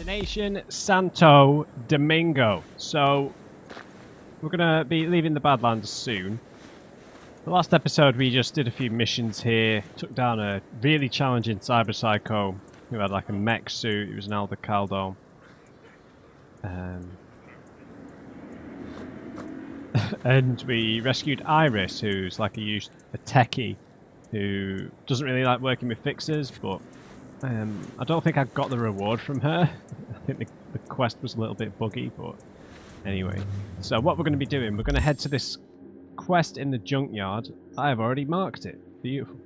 Destination Santo Domingo. So we're gonna be leaving the Badlands soon. The last episode we just did a few missions here, took down a really challenging cyber psycho who had like a mech suit. He was an Aldo Caldo. And we rescued Iris, who's like a techie who doesn't really like working with fixers, but I don't think I got the reward from her. I think the quest was a little bit buggy, but anyway. So what we're going to be doing, we're going to head to this quest in the junkyard. I have already marked it. Beautiful.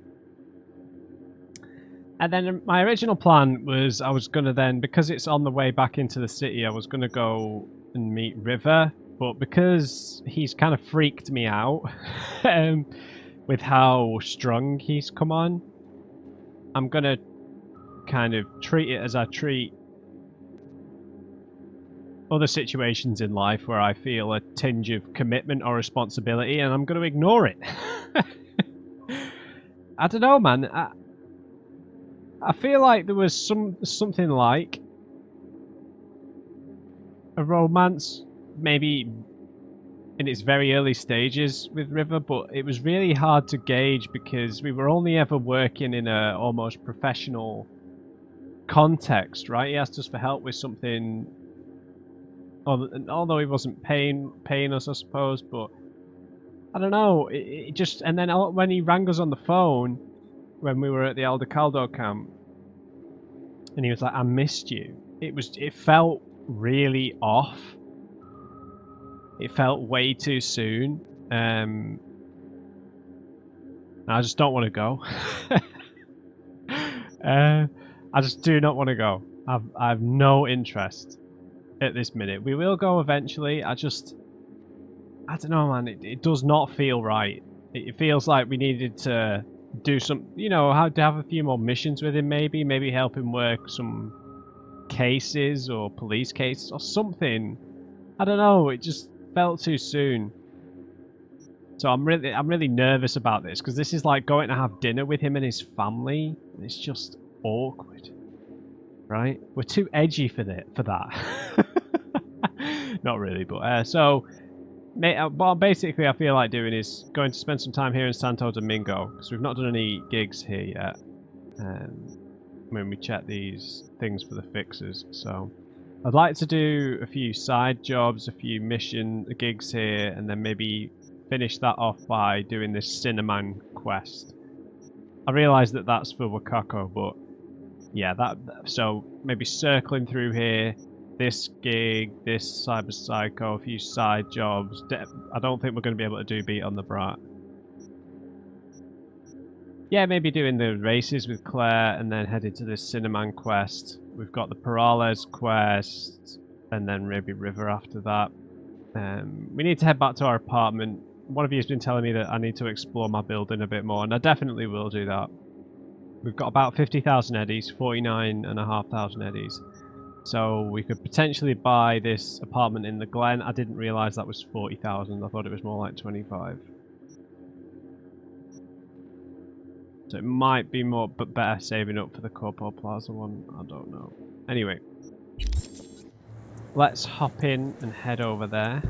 And then my original plan was I was going to then, because it's on the way back into the city, I was going to go and meet River. But because he's kind of freaked me out with how strong he's come on, I'm going to kind of treat it as I treat other situations in life where I feel a tinge of commitment or responsibility, and I'm going to ignore it. I don't know, man. I feel like there was something like a romance, maybe in its very early stages with River, but it was really hard to gauge because we were only ever working in a almost professional context, right? He asked us for help with something, although he wasn't paying us, I suppose, but I don't know, it just, and then when he rang us on the phone when we were at the Aldo Caldo camp and he was like, I missed you, it felt really off. It felt way too soon. I just don't want to go. I just do not want to go. I have no interest at this minute. We will go eventually. I don't know, man. It does not feel right. It feels like we needed to do some, to have a few more missions with him, maybe help him work some cases or police cases or something. I don't know. It just felt too soon. So I'm really nervous about this because this is like going to have dinner with him and his family. And it's just awkward, right? We're too edgy for that. Not really, but so what basically I feel like doing is going to spend some time here in Santo Domingo because we've not done any gigs here yet. When we check these things for the fixers, so I'd like to do a few side jobs, a few mission gigs here, and then maybe finish that off by doing this Cinnamon quest. I realise that that's for Wakako, but yeah, so maybe circling through here, this gig, this cyber psycho, a few side jobs. I don't think we're going to be able to do Beat on the Brat. Yeah, maybe doing the races with Claire and then headed to this Cinnamon quest. We've got the Perales quest and then maybe River after that. We need to head back to our apartment. One of you has been telling me that I need to explore my building a bit more, and I definitely will do that. We've got about 50,000 eddies, 49,500 eddies. So we could potentially buy this apartment in the Glen. I didn't realise that was 40,000. I thought it was more like 25. So it might be more, but better saving up for the Corpo Plaza one. I don't know. Anyway, let's hop in and head over there.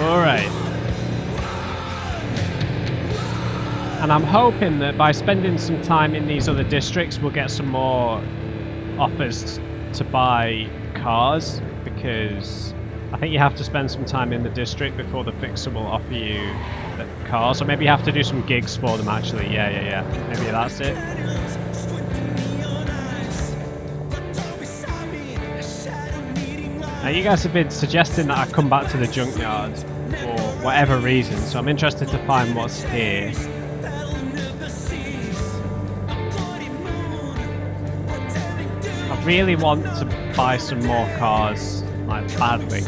All right. And I'm hoping that by spending some time in these other districts, we'll get some more offers to buy cars, because I think you have to spend some time in the district before the fixer will offer you the cars. So maybe you have to do some gigs for them, actually. Yeah. Maybe that's it. Now, you guys have been suggesting that I come back to the junkyard for whatever reason, so I'm interested to find what's here. I really want to buy some more cars, like badly.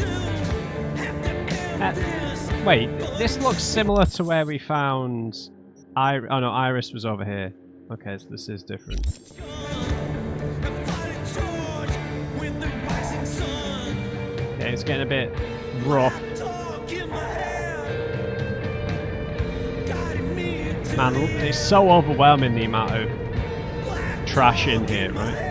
Wait, this looks similar to where we found oh no, Iris was over here. Okay, so this is different. Yeah, it's getting a bit rough. Man, it's so overwhelming the amount of trash in here, right?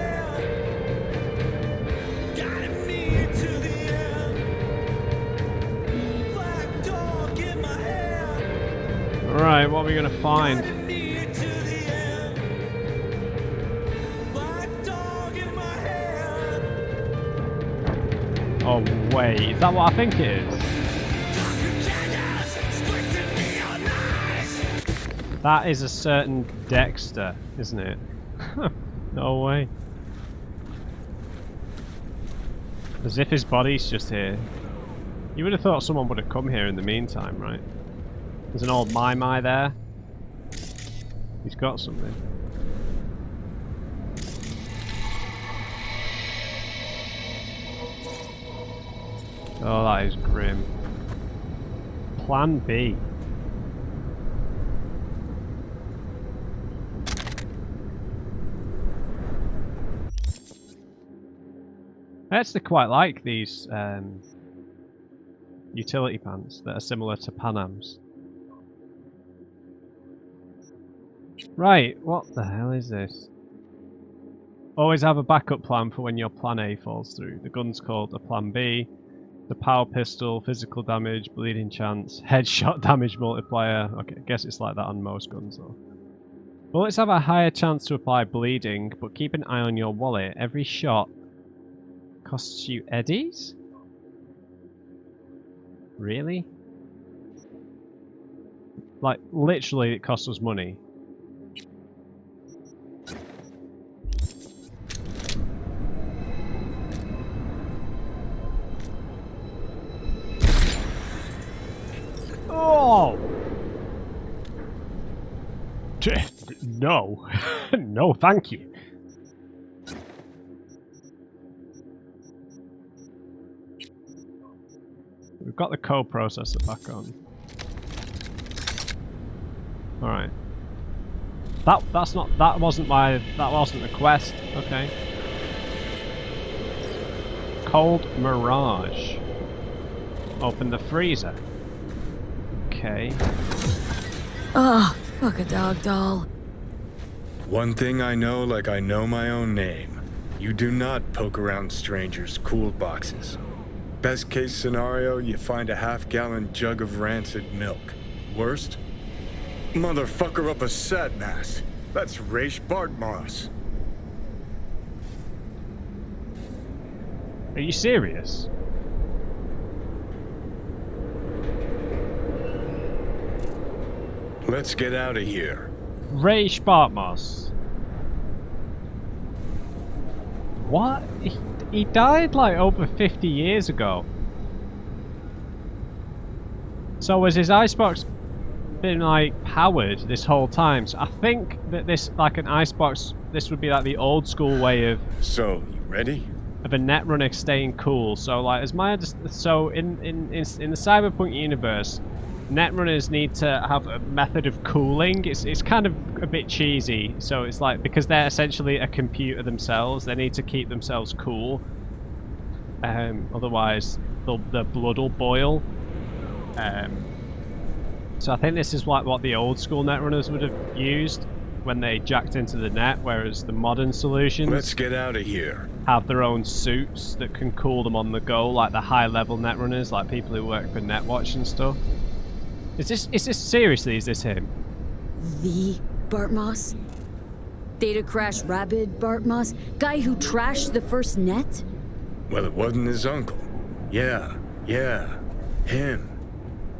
Alright, what are we gonna find? Oh wait, is that what I think it is? That is a certain Dexter, isn't it? No way. As if his body's just here. You would have thought someone would have come here in the meantime, right? There's an old Mai there. He's got something. Oh, that is grim. Plan B. I actually quite like these utility pants that are similar to Panam's. Right, what the hell is this? Always have a backup plan for when your plan A falls through. The gun's called a plan B. The power pistol, physical damage, bleeding chance, headshot damage multiplier. Okay, I guess it's like that on most guns though. Bullets have a higher chance to apply bleeding, but keep an eye on your wallet. Every shot costs you eddies? Really? Like, literally it costs us money. Oh! No. No, thank you. We've got the co-processor back on. Alright. That wasn't the quest. Okay. Cold Mirage. Open the freezer. Okay. Oh, fuck a dog doll. One thing I know like I know my own name. You do not poke around strangers' cool boxes. Best case scenario, you find a half-gallon jug of rancid milk. Worst? Motherfucker up a sat mass. That's Raish Bartmoss. Are you serious? Let's get out of here. Raish Bartmoss. What? He died like over 50 years ago. So was his icebox been like powered this whole time? So I think that this, like an icebox, this would be like the old school way of. So, you ready? Of a netrunner staying cool. So like, as my so in the Cyberpunk universe, netrunners need to have a method of cooling. It's kind of a bit cheesy. So it's like, because they're essentially a computer themselves, they need to keep themselves cool. Otherwise, the blood will boil. So I think this is like what the old school netrunners would have used when they jacked into the net, whereas the modern solutions Let's get out of here. have their own suits that can cool them on the go, like the high-level netrunners, like people who work for Netwatch and stuff. Is this seriously? Is this him? The Bartmoss? Data crash rabid Bartmoss? Guy who trashed the first net? Well, it wasn't his uncle. Yeah, him.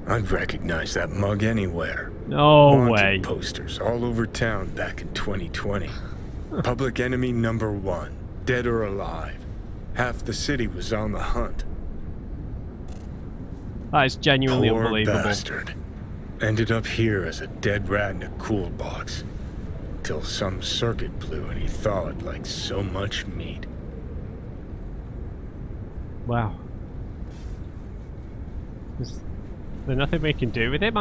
I'd recognize that mug anywhere. No Wanted way. Posters all over town back in 2020. Public enemy #1, dead or alive. Half the city was on the hunt. That is genuinely Poor unbelievable. bastard. Ended up here as a dead rat in a cool box. Till some circuit blew and he thawed like so much meat. Wow. Is there nothing we can do with it?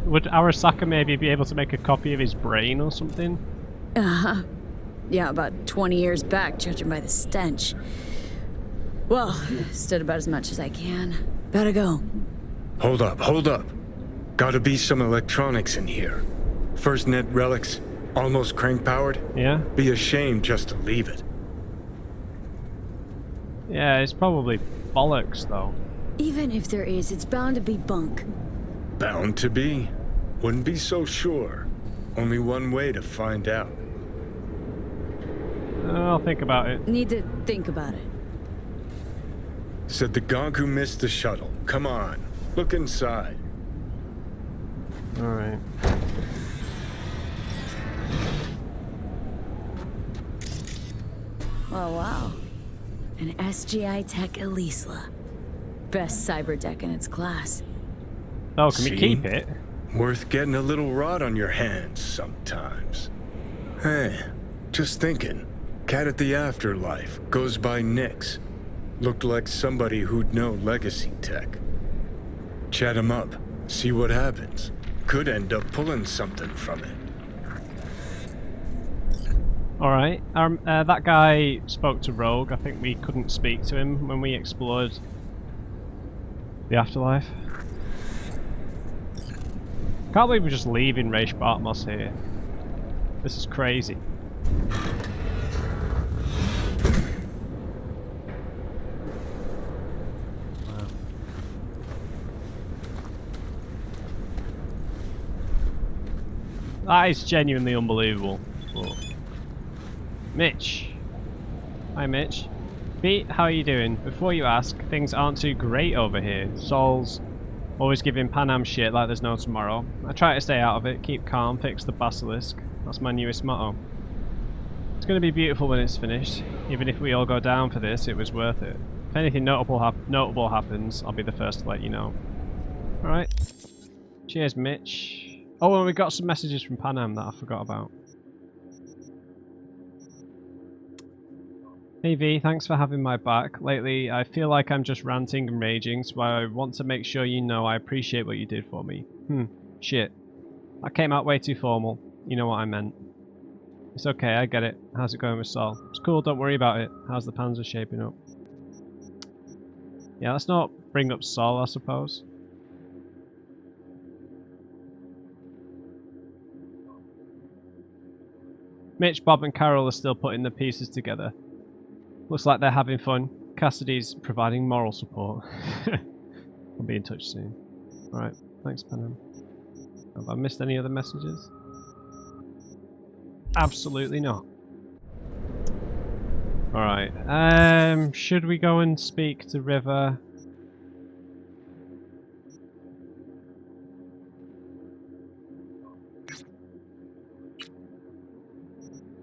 Would Arasaka maybe be able to make a copy of his brain or something? Yeah, about 20 years back, judging by the stench. Well, stood about as much as I can. Gotta go. Hold up, hold up. Gotta be some electronics in here. First net relics, almost crank-powered. Yeah? Be a shame just to leave it. Yeah, it's probably bollocks, though. Even if there is, it's bound to be bunk. Bound to be. Wouldn't be so sure. Only one way to find out. I'll think about it. Need to think about it. Said the gonk who missed the shuttle. Come on, look inside. Alright. Oh, wow. An SGI Tech Elisla. Best cyber deck in its class. Oh, can we See? keep it? Worth getting a little rot on your hands sometimes. Hey, just thinking. Cat at the Afterlife goes by Nix. Looked like somebody who'd know legacy tech. Chat him up, see what happens. Could end up pulling something from it. Alright. That guy spoke to Rogue. I think we couldn't speak to him when we explored the afterlife. Can't believe we're just leaving Raish Bartmoss here. This is crazy. Wow. That is genuinely unbelievable. Whoa. Mitch. Hi, Mitch. Pete, how are you doing? Before you ask, things aren't too great over here. Sol's always giving Panam shit like there's no tomorrow. I try to stay out of it, keep calm, fix the basilisk. That's my newest motto. It's going to be beautiful when it's finished. Even if we all go down for this, it was worth it. If anything notable happens, I'll be the first to let you know. Alright. Cheers, Mitch. Oh, and we got some messages from Panam that I forgot about. Hey V, thanks for having my back. Lately, I feel like I'm just ranting and raging, so I want to make sure you know I appreciate what you did for me. Shit. I came out way too formal. You know what I meant. It's okay, I get it. How's it going with Sol? It's cool, don't worry about it. How's the Panzer shaping up? Yeah, let's not bring up Sol, I suppose. Mitch, Bob and Carol are still putting the pieces together. Looks like they're having fun. Cassidy's providing moral support. I'll be in touch soon. Alright, thanks, Panam. Have I missed any other messages? Absolutely not. Alright, should we go and speak to River?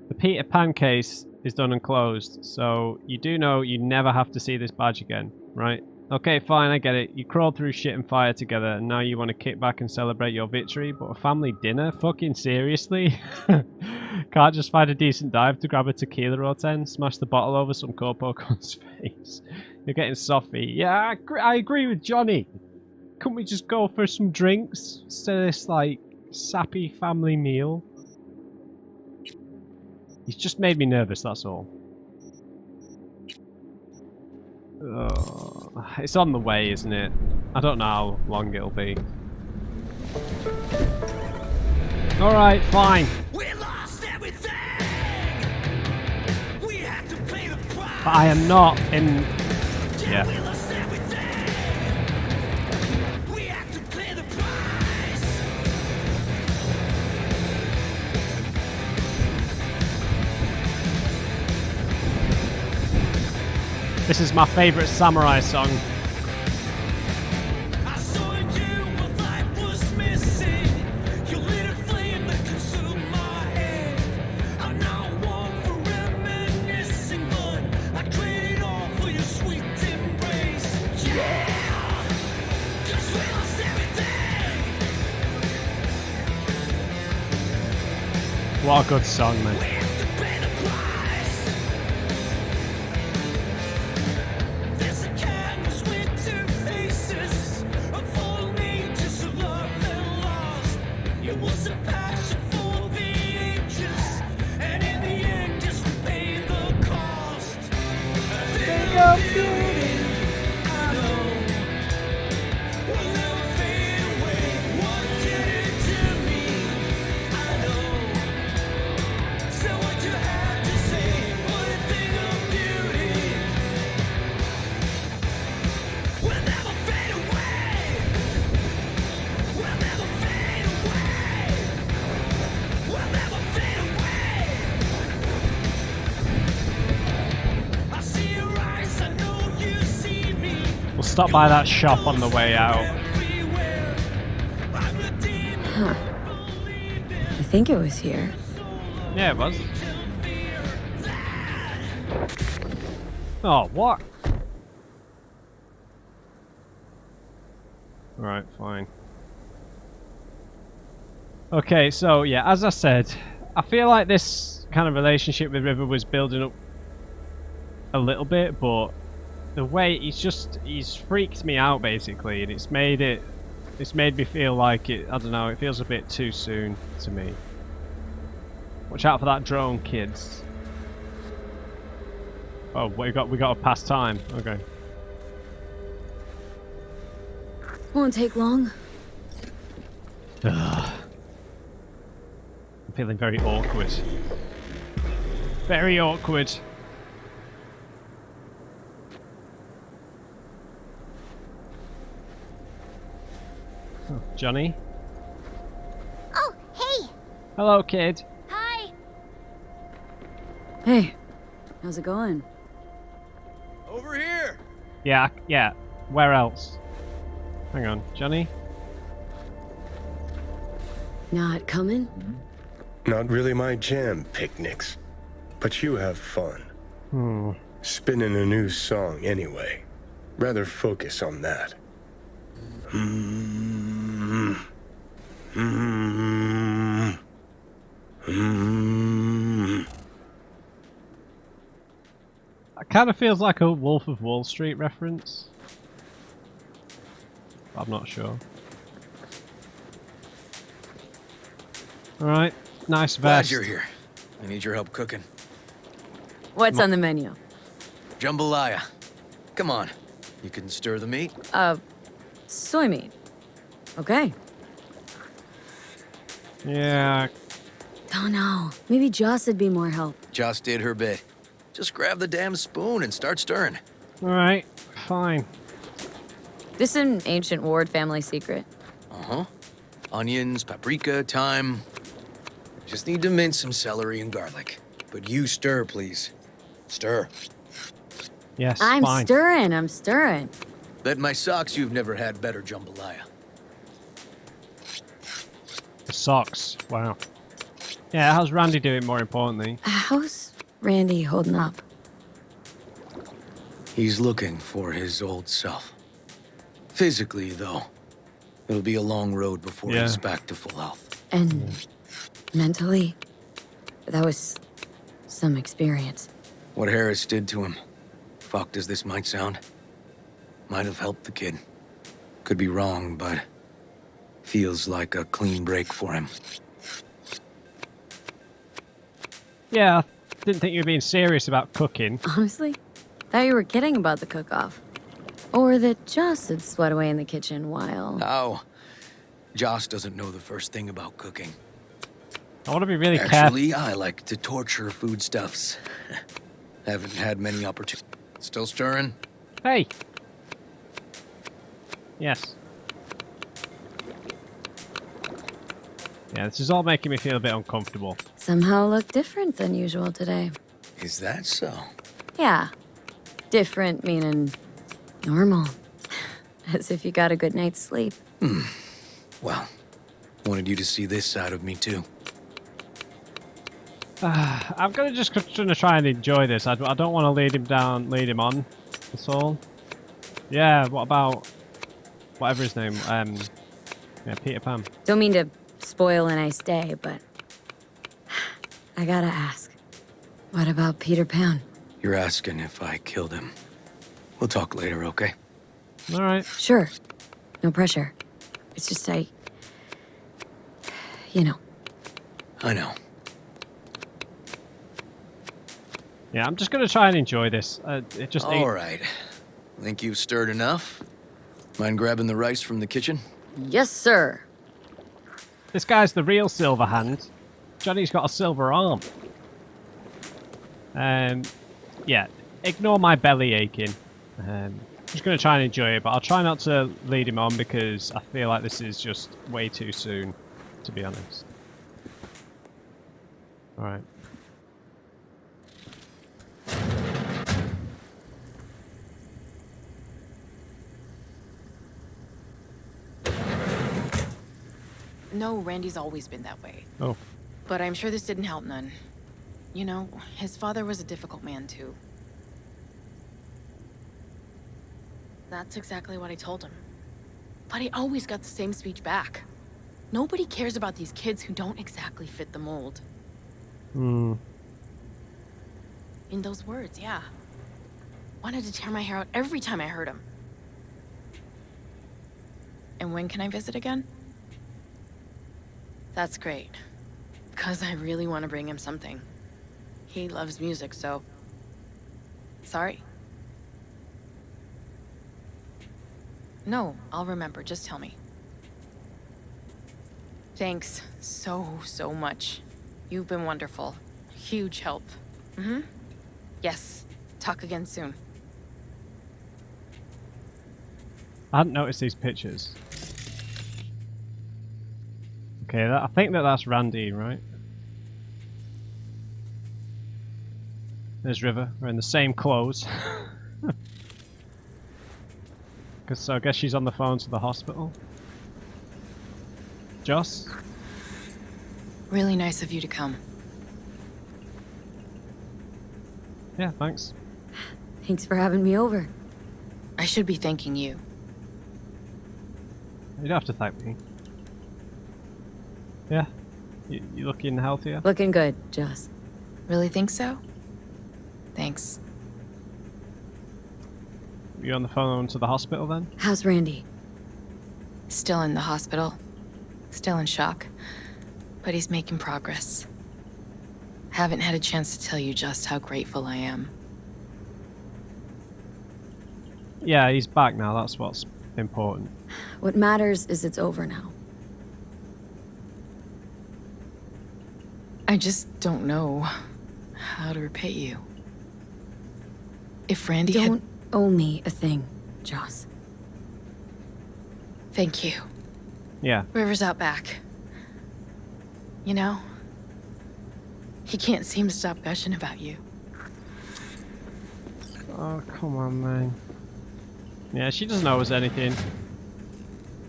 The Peter Pan case is done and closed, so you do know you never have to see this badge again, right? Okay, fine, I get it. You crawled through shit and fire together, and now you want to kick back and celebrate your victory, but a family dinner? Fucking seriously? Can't just find a decent dive to grab a tequila or 10, smash the bottle over some Corpocon's face? You're getting softy. Yeah, I agree with Johnny. Couldn't we just go for some drinks instead of this, like, sappy family meal? He's just made me nervous, that's all. It's on the way, isn't it? I don't know how long it'll be. Alright, fine. We lost everything. We had to pay the price. But I am not in... Yeah, we Yeah. lost everything. We had to pay the price. This is my favourite samurai song. I saw in you what life was missing. You lit a flame that consumed my head. I'm now one for reminiscing, but I traded all for your sweet embrace. Yeah, 'cause we lost everything. What a good song, We man. have to pay the price. There's a canvas with two faces, a full need just of love and lost. It was a passion for the ages, and in the end, just to pay the cost. Think of beauty. stop by that shop on the way out. Huh. I think it was here. Yeah, it was. Oh, what? Right, fine. Okay, so yeah, as I said, I feel like this kind of relationship with River was building up a little bit, but the way he's freaked me out basically, and it's made me feel like I don't know, it feels a bit too soon to me. Watch out for that drone, kids. Oh, we got to pass time. Okay. Won't take long. Ugh. I'm feeling very awkward. Very awkward. Oh, Johnny? Oh, hey! Hello, kid. Hi! Hey, how's it going? Over here! Yeah. Where else? Hang on, Johnny? Not coming? Not really my jam, picnics. But you have fun. Spinning a new song anyway. Rather focus on that. It kind of feels like a Wolf of Wall Street reference. I'm not sure. Alright, nice Glad vest. you're here. I need your help cooking. What's on the menu? Jambalaya. Come on. You can stir the meat. Soy meat. Okay. Yeah, Oh no, maybe Joss would be more help. Joss did her bit. Just grab the damn spoon and start stirring. alright, fine. This an ancient Ward family secret. Uh-huh. Onions, paprika, thyme. Just need to mince some celery and garlic. But you stir, please. Stir. Yes, I'm fine. stirring. Bet my socks you've never had better jambalaya. The socks, wow. Yeah, how's Randy doing, more importantly? How's Randy holding up? He's looking for his old self. Physically, though, it'll be a long road before Yeah. he's back to full health. And mentally, that was some experience. What Harris did to him, fucked as this might sound, might have helped the kid. Could be wrong, but feels like a clean break for him. Yeah, I didn't think you were being serious about cooking. Honestly, thought you were kidding about the cook-off. Or that Joss had sweat away in the kitchen while... How? Joss doesn't know the first thing about cooking. I want to be really careful. Actually, I like to torture foodstuffs. Haven't had many opportunities. Still stirring? Hey! Yes. Yeah, this is all making me feel a bit uncomfortable. Somehow look different than usual today. Is that so? Yeah. Different meaning normal. As if you got a good night's sleep. Well, wanted you to see this side of me too. I'm gonna try and enjoy this. I don't want to lead him on. That's all. Yeah, what about whatever his name? Yeah, Peter Pan. Don't mean to spoil a nice day, but I gotta ask. What about Peter Pan? You're asking if I killed him. We'll talk later, okay? All right. Sure. No pressure. It's just you know. I know. Yeah, I'm just gonna try and enjoy this. It just All ain't... right. Think you've stirred enough? Mind grabbing the rice from the kitchen? Yes, sir. This guy's the real silver hand. Johnny's got a silver arm. Yeah, ignore my belly aching. I'm just going to try and enjoy it, but I'll try not to lead him on because I feel like this is just way too soon, to be honest. Alright. No, Randy's always been that way. Oh. But I'm sure this didn't help none. You know, his father was a difficult man, too. That's exactly what I told him. But he always got the same speech back. Nobody cares about these kids who don't exactly fit the mold. Hmm. In those words, yeah. Wanted to tear my hair out every time I heard him. And when can I visit again? That's great. Because I really want to bring him something. He loves music, so... Sorry? No, I'll remember. Just tell me. Thanks so much. You've been wonderful. Huge help. Mm-hmm. Yes. Talk again soon. I hadn't noticed these pictures. Okay, I think that's Randy, right? There's River. We're in the same clothes. So I guess she's on the phone to the hospital. Joss? Really nice of you to come. Yeah, thanks. Thanks for having me over. I should be thanking you. You don't have to thank me. Yeah? You looking healthier? Looking good, Joss. Really think so? Thanks. You on the phone to the hospital then? How's Randy? Still in the hospital. Still in shock. But he's making progress. Haven't had a chance to tell you just how grateful I am. Yeah, he's back now. That's what's important. What matters is it's over now. I just don't know how to repay you. If Randy Don't had... owe me a thing, Joss. Thank you. Yeah. River's out back. You know, he can't seem to stop gushing about you. Oh, come on, man. Yeah, she doesn't owe us anything.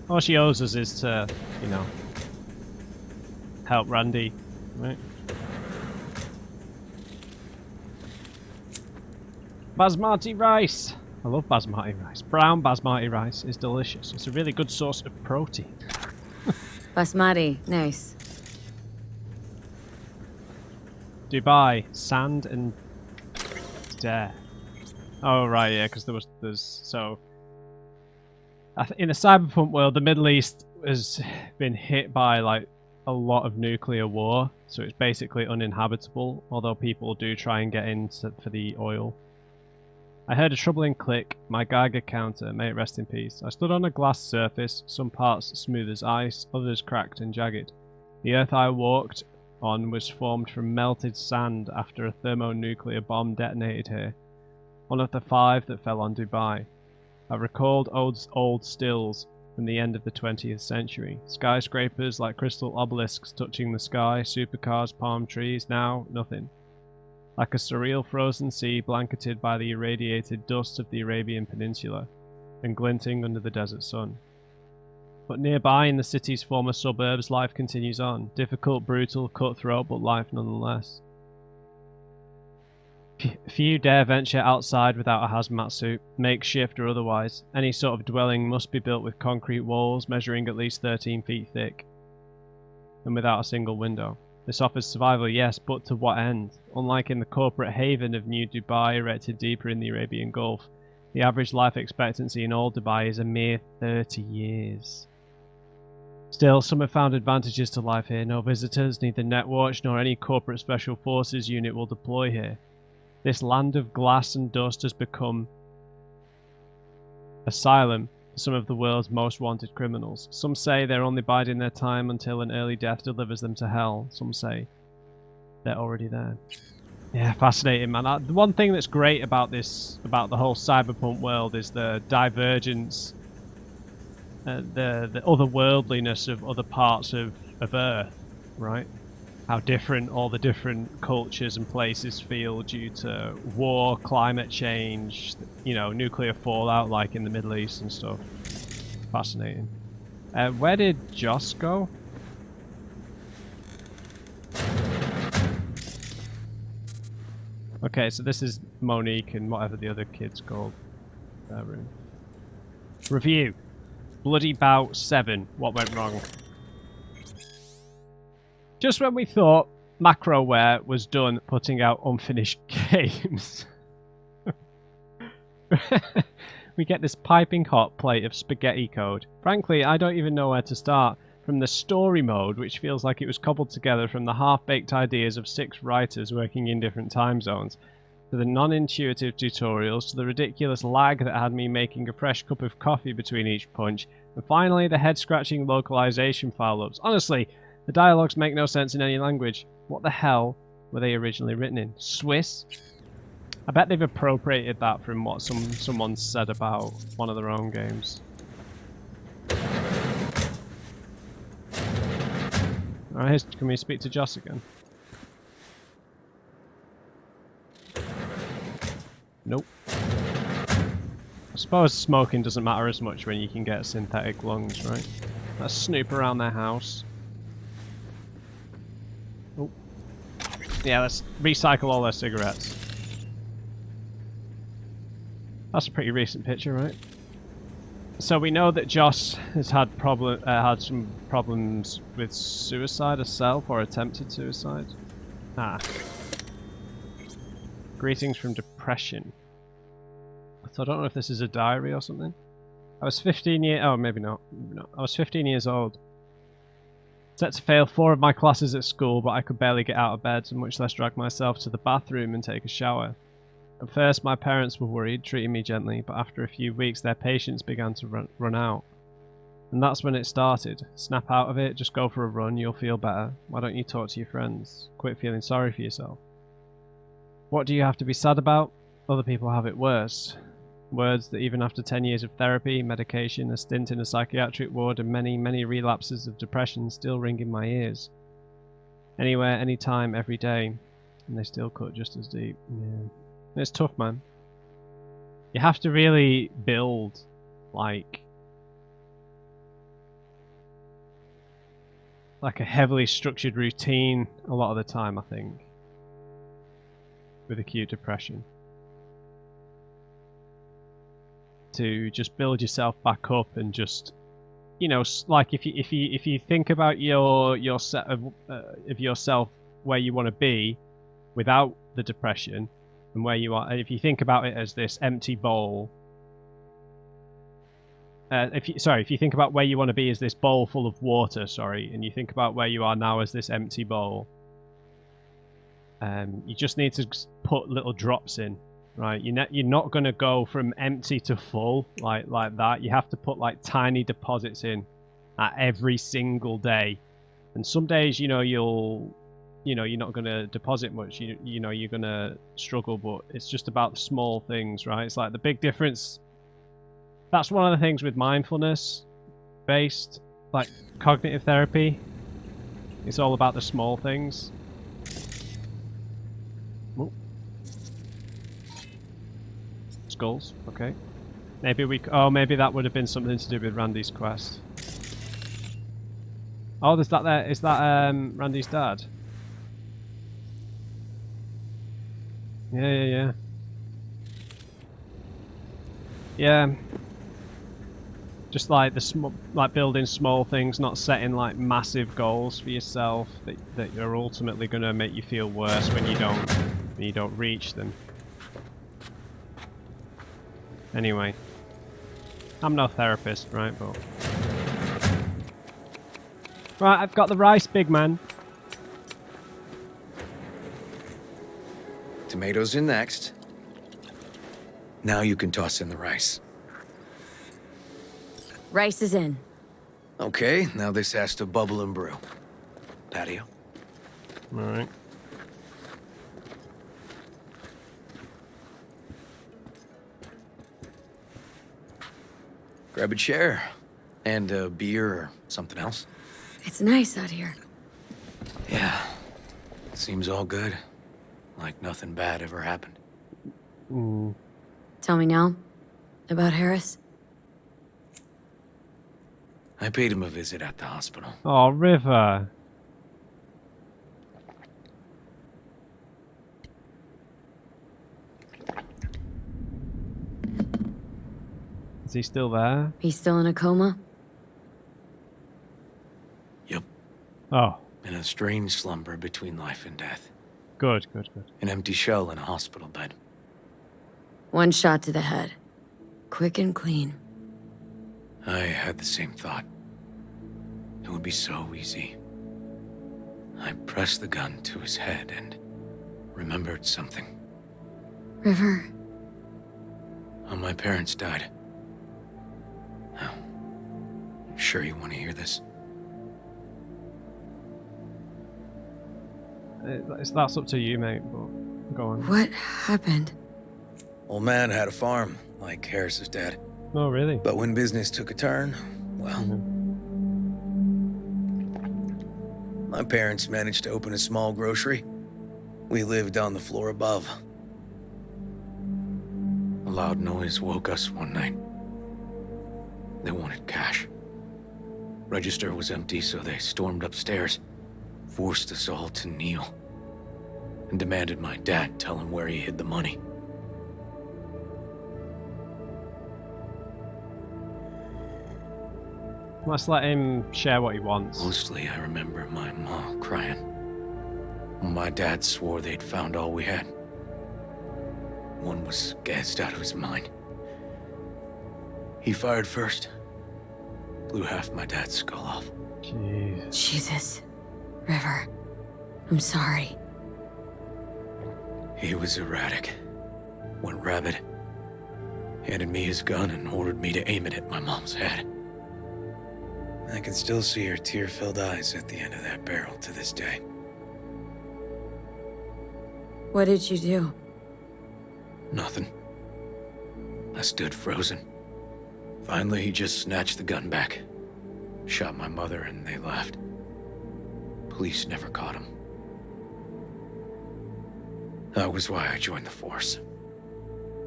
All she owes us is to, you know, help Randy, right? Basmati rice! I love basmati rice. Brown basmati rice is delicious. It's a really good source of protein. Basmati, nice. Dubai, sand and dare. Oh right, yeah, because there's so in the cyberpunk world, the Middle East has been hit by like a lot of nuclear war, so it's basically uninhabitable. Although people do try and get in for the oil. I heard a troubling click. My Geiger counter, may it rest in peace. I stood on a glass surface, some parts smooth as ice, others cracked and jagged. The earth I walked on was formed from melted sand after a thermonuclear bomb detonated here. One of the 5 that fell on Dubai. I recalled old stills from the end of the 20th century. Skyscrapers like crystal obelisks touching the sky, supercars, palm trees, now nothing. Like a surreal frozen sea blanketed by the irradiated dust of the Arabian Peninsula and glinting under the desert sun. But nearby in the city's former suburbs, life continues on. Difficult, brutal, cutthroat, but life nonetheless. Few dare venture outside without a hazmat suit, makeshift or otherwise. Any sort of dwelling must be built with concrete walls measuring at least 13 feet thick, and without a single window. This offers survival, yes, but to what end? Unlike in the corporate haven of New Dubai erected deeper in the Arabian Gulf, the average life expectancy in old Dubai is a mere 30 years. Still, some have found advantages to life here. No visitors, neither Netwatch nor any corporate special forces unit will deploy here. This land of glass and dust has become asylum for some of the world's most wanted criminals. Some say they're only biding their time until an early death delivers them to hell. Some say they're already there. Yeah, fascinating, man. The one thing that's great about this, about the whole cyberpunk world, is the divergence, the otherworldliness of other parts of Earth, right? How different all the different cultures and places feel due to war, climate change, you know, nuclear fallout like in the Middle East and stuff. Fascinating. Where did Joss go? Okay, so this is Monique and whatever the other kid's called. Their room. Review. Bloody Bout 7. What went wrong? Just when we thought Macroware was done putting out unfinished games, we get this piping hot plate of spaghetti code. Frankly, I don't even know where to start. From the story mode, which feels like it was cobbled together from the half-baked ideas of 6 writers working in different time zones, to the non-intuitive tutorials, to the ridiculous lag that had me making a fresh cup of coffee between each punch, and finally the head-scratching localization file-ups. Honestly, the dialogues make no sense in any language. What the hell were they originally written in? Swiss? I bet they've appropriated that from what someone said about one of their own games. Alright, can we speak to Joss again? Nope. I suppose smoking doesn't matter as much when you can get synthetic lungs, right? Let's snoop around their house. Oh. Yeah, let's recycle all their cigarettes. That's a pretty recent picture, right? So we know that Joss has had some problems with suicide herself, or attempted suicide. Ah. Greetings from depression. So I don't know if this is a diary or something. I was 15 years... Oh, maybe not. Maybe not. I was 15 years old. Set to fail 4 of my classes at school, but I could barely get out of bed, and much less drag myself to the bathroom and take a shower. At first, my parents were worried, treating me gently, but after a few weeks, their patience began to run out. And that's when it started. Snap out of it, just go for a run, you'll feel better. Why don't you talk to your friends? Quit feeling sorry for yourself. What do you have to be sad about? Other people have it worse. Words that even after 10 years of therapy, medication, a stint in a psychiatric ward, and many, many relapses of depression still ring in my ears. Anywhere, anytime, every day. And they still cut just as deep. Yeah. It's tough, man. You have to really build, like a heavily structured routine a lot of the time, I think, with acute depression. To just build yourself back up and just, you know, like if you think about your set of yourself where you want to be without the depression, and where you are, if you think about it as this empty bowl, if you think about where you want to be as this bowl full of water, and you think about where you are now as this empty bowl, you just need to put little drops in, right? You're not going to go from empty to full like that. You have to put like tiny deposits in every single day, and some days, you know, you're not going to deposit much. You know, you're going to struggle, but it's just about the small things, right? It's like the big difference. That's one of the things with mindfulness based, like cognitive therapy. It's all about the small things. Ooh. Skulls, okay. Maybe maybe that would have been something to do with Randy's quest. Oh, there's that there. Is that Randy's dad? Yeah. Yeah. Just like building small things, not setting like massive goals for yourself that are ultimately going to make you feel worse when you don't reach them. Anyway, I'm no therapist, right? But right, I've got the rice, big man. Tomatoes in next. Now you can toss in the rice. Rice is in. Okay, now this has to bubble and brew. Patio. Alright. Grab a chair. And a beer or something else. It's nice out here. Yeah. Seems all good. Like nothing bad ever happened. Tell me now about Harris. I paid him a visit at the hospital. Oh, River. Is he still there? He's still in a coma? Yep. Oh, In a strange slumber between life and death. good, good, good. An empty shell in a hospital bed. One shot to the head. Quick and clean. I had the same thought. It would be so easy. I pressed the gun to his head and remembered something. River, How my parents died. Now, I'm sure you want to hear this. That's up to you, mate, but go on. what happened? Old man had a farm, like Harris's dad. Oh, really? But when business took a turn, well, my parents managed to open a small grocery. We lived on the floor above. A loud noise woke us one night. They wanted cash. Register was empty, so they stormed upstairs, forced us all to kneel, and demanded my dad tell him where he hid the money. Let's let him share what he wants. Mostly, I remember my mom crying. My dad swore they'd found all we had. One was gassed out of his mind. He fired first. Blew half my dad's skull off. Jeez. Jesus. River, I'm sorry. He was erratic. Went rabid. Handed me his gun and ordered me to aim it at my mom's head. I can still see her tear-filled eyes at the end of that barrel to this day. What did you do? Nothing. I stood frozen. Finally, he just snatched the gun back. Shot my mother and they left. Police never caught him. That was why I joined the force.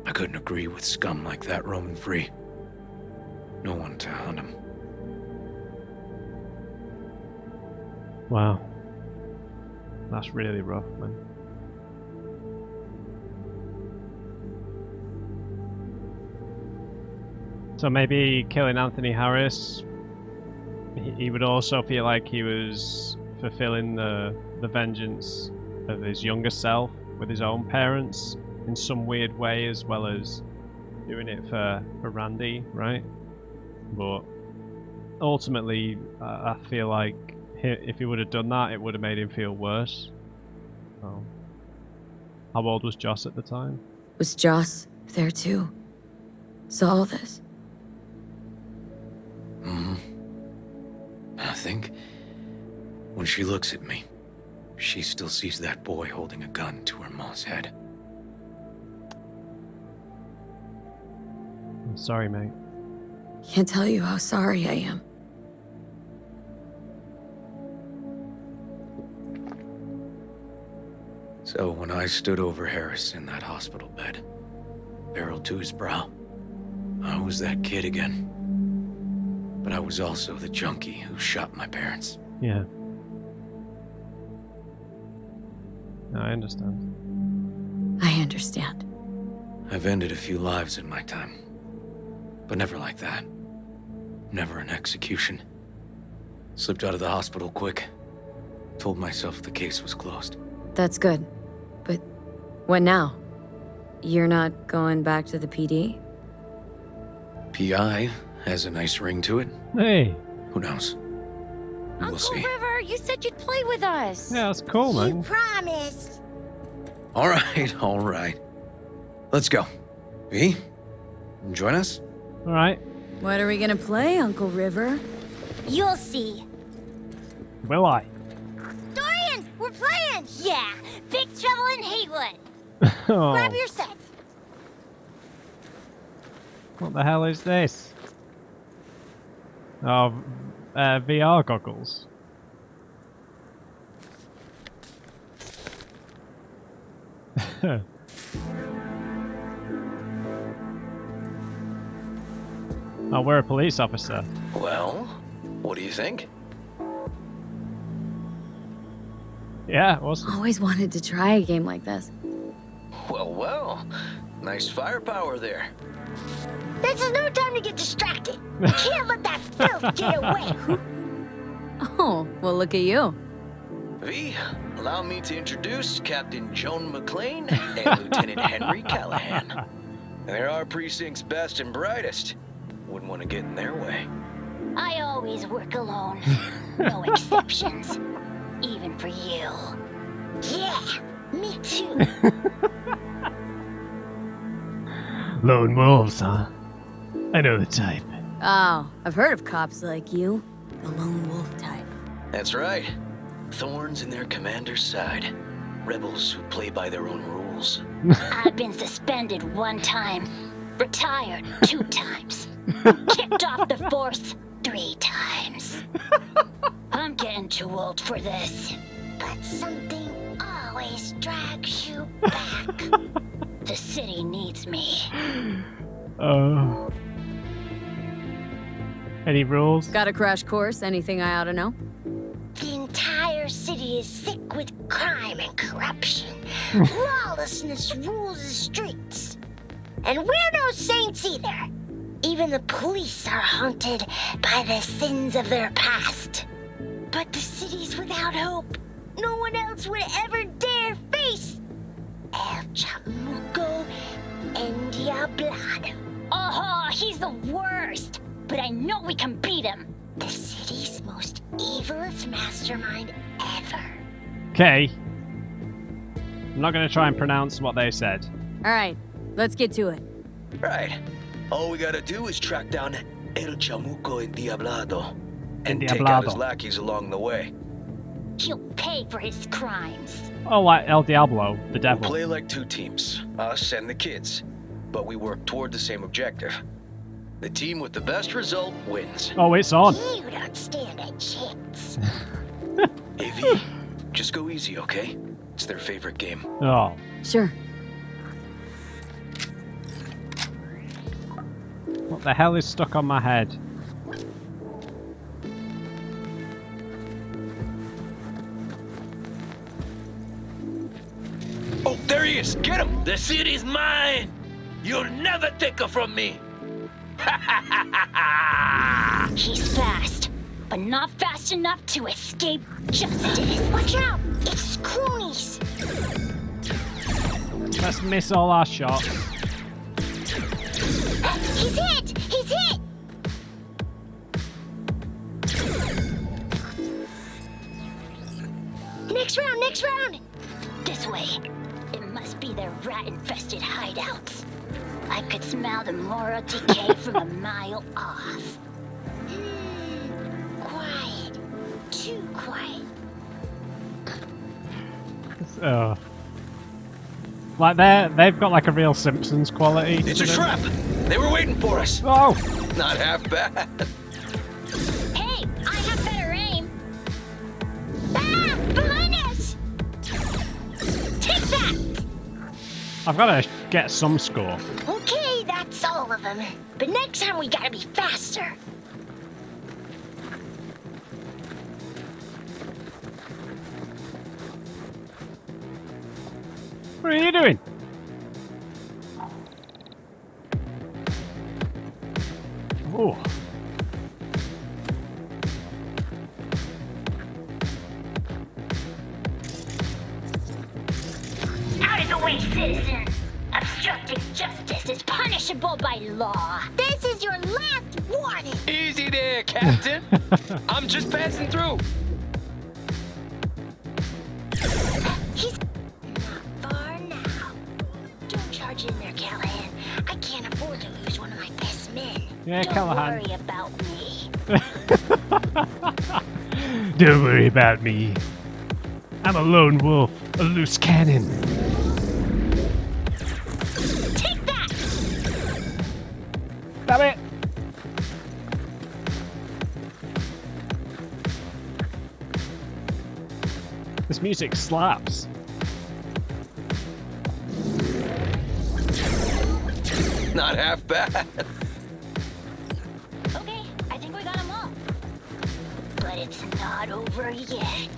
I couldn't agree with scum like that roaming free. No one to hunt him. Wow. That's really rough, man. So maybe killing Anthony Harris, he would also feel like he was fulfilling the vengeance of his younger self with his own parents in some weird way, as well as doing it for Randy, right? But ultimately, I feel like if he would have done that, it would have made him feel worse. So, how old was Joss at the time? Was Joss there too? Saw all this? I think when she looks at me, she still sees that boy holding a gun to her mom's head. I'm sorry, mate. Can't tell you how sorry I am. So when I stood over Harris in that hospital bed, barrel to his brow, I was that kid again. But I was also the junkie who shot my parents. Yeah. No, I understand. I understand. I've ended a few lives in my time, but never like that. Never an execution. Slipped out of the hospital quick. Told myself the case was closed. That's good. But what now? You're not going back to the PD? PI has a nice ring to it. Hey. Who knows? We'll Uncle see. River, you said you'd play with us. Yeah, that's cool, You man. promised. All right, all right. Let's go. V, join us? All right. What are we gonna play, Uncle River? You'll see. Will I? Dorian, we're playing. Yeah, Big Trouble in Haywood. Oh, Grab your set. what the hell is this? Oh, VR goggles. Oh, we're a police officer. Well, what do you think? Yeah, awesome. Always wanted to try a game like this. Well, Nice firepower there. This is no time to get distracted. We can't let that filth get away. Oh, well, look at you. V, allow me to introduce Captain Joan McClane and Lieutenant Henry Callahan. They're our precinct's best and brightest. Wouldn't want to get in their way. I always work alone. No exceptions. Even for you. Yeah, me too. Lone wolves, huh? I know the type. Oh, I've heard of cops like you. The lone wolf type. That's right. Thorns in their commander's side. Rebels who play by their own rules. I've been suspended 1 time. Retired 2 times. Kicked off the force 3 times. I'm getting too old for this. But something always drags you back. The city needs me. Any rules? Got a crash course? Anything I ought to know? The entire city is sick with crime and corruption. Lawlessness rules the streets. And we're no saints either. Even the police are haunted by the sins of their past. But the city's without hope. No one else would ever dare face El Chamuco and Diablado. Oh, he's the worst. But I know we can beat him. The city's most evilest mastermind ever. Okay. I'm not going to try and pronounce what they said. All right, let's get to it. Right. All we gotta do is track down El Chamuco and Diablado. And take Diablado. out his lackeys along the way. He'll pay for his crimes. Oh, like El Diablo, the We'll devil. play like 2 teams, us and the kids. But we work toward the same objective. The team with the best result wins. Oh, it's on. You don't stand a chance. Hey V, just go easy, okay? It's their favorite game. Oh. Sure. What the hell is stuck on my head? Oh, there he is! Get him! The city's mine! You'll never take her from me! He's fast, but not fast enough to escape justice. Watch out! It's cronies. Let's miss all our shots. He's hit! He's hit! Next round, next round! This way. It must be their rat-infested hideouts. I could smell the moral decay from a mile off. Quiet. Too quiet. Like they've got like a real Simpsons quality. It's to a them. trap! They were waiting for us! Oh! Not half bad. Hey, I have better aim. Ah! Behind us! Take that! I've got to get some score. Okay, that's all of them. But next time we gotta be faster. What are you doing? Oh. Out of the way, citizen! Obstructing justice is punishable by law. This is your last warning. Easy there, Captain. I'm just passing through. He's not far now. Don't charge in there, Callahan. I can't afford to lose one of my best men. Yeah, Don't Callahan. worry about me. Don't worry about me. I'm a lone wolf, a loose cannon. Take that! Damn it! This music slaps. Not half bad. Okay, I think we got them all. But it's not over yet.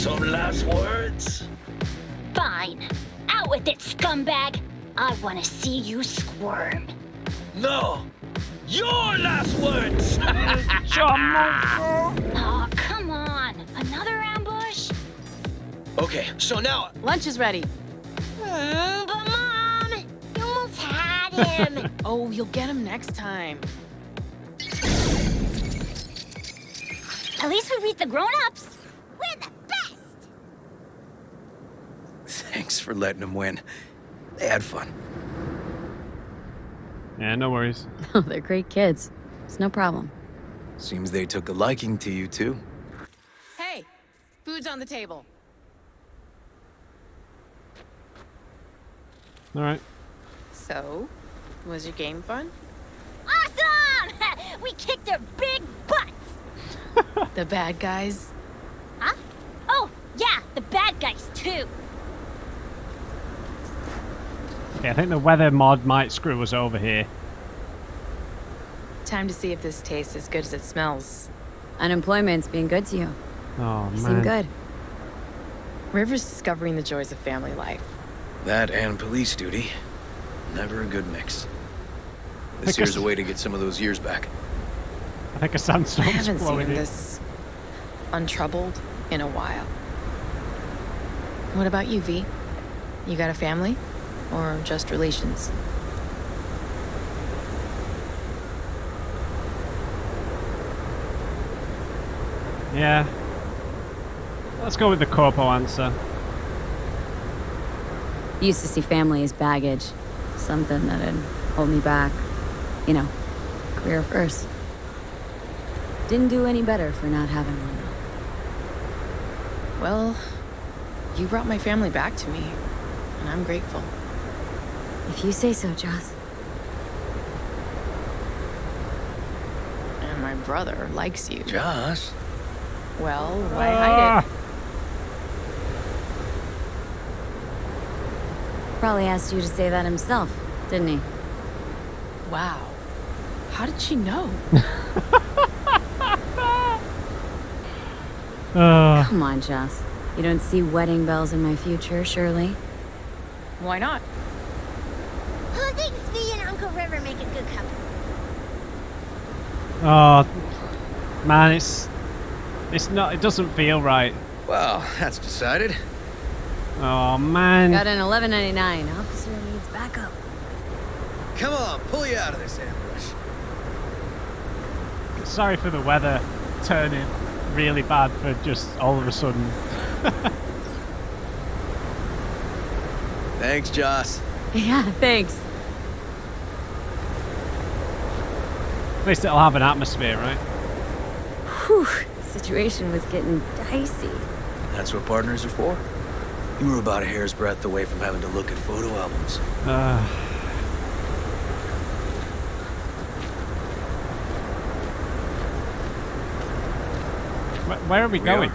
Some last words? Fine. Out with it, scumbag. I want to see you squirm. No! Your last words! Oh, come on. Another ambush? Okay, so now... Lunch is ready. But Mom, you almost had him. Oh, you'll get him next time. At least we beat the grown-ups. We're the best. Thanks for letting them win. They had fun. Yeah, no worries. Oh, they're great kids. It's no problem. Seems they took a liking to you, too. Hey, food's on the table. All right. So, was your game fun? Awesome! We kicked their big butts. The bad guys? Huh? Oh, yeah, the bad guys, too. Yeah, I think the weather mod might screw us over here. Time to see if this tastes as good as it smells. Unemployment's being good to you. Oh, You man. seem good. River's discovering the joys of family life. That and police duty. Never a good mix. This Because- here's a way to get some of those years back. I think a I sandstorm's haven't seen blowing him in. this untroubled in a while. What about you, V? You got a family? Or just relations? Yeah. Let's go with the corpo answer. Used to see family as baggage. Something that'd hold me back. You know, career first. Didn't do any better for not having one, though. Well, you brought my family back to me, and I'm grateful. If you say so, Joss. And my brother likes you. Josh? Well, why hide it? Probably asked you to say that himself, didn't he? Wow. How did she know? Come on, Joss. You don't see wedding bells in my future, surely? Why not? Who thinks V and Uncle River make a good couple? Oh, man, it's not. It doesn't feel right. Well, that's decided. Oh man. Got an 1199. Officer needs backup. Come on, pull you out of this ambush. Sorry for the weather turning really bad for just all of a sudden. Thanks, Joss. Yeah, thanks. At least it'll have an atmosphere, right? Whew. Situation was getting dicey. That's what partners are for. You were about a hair's breadth away from having to look at photo albums. Where are we going? are.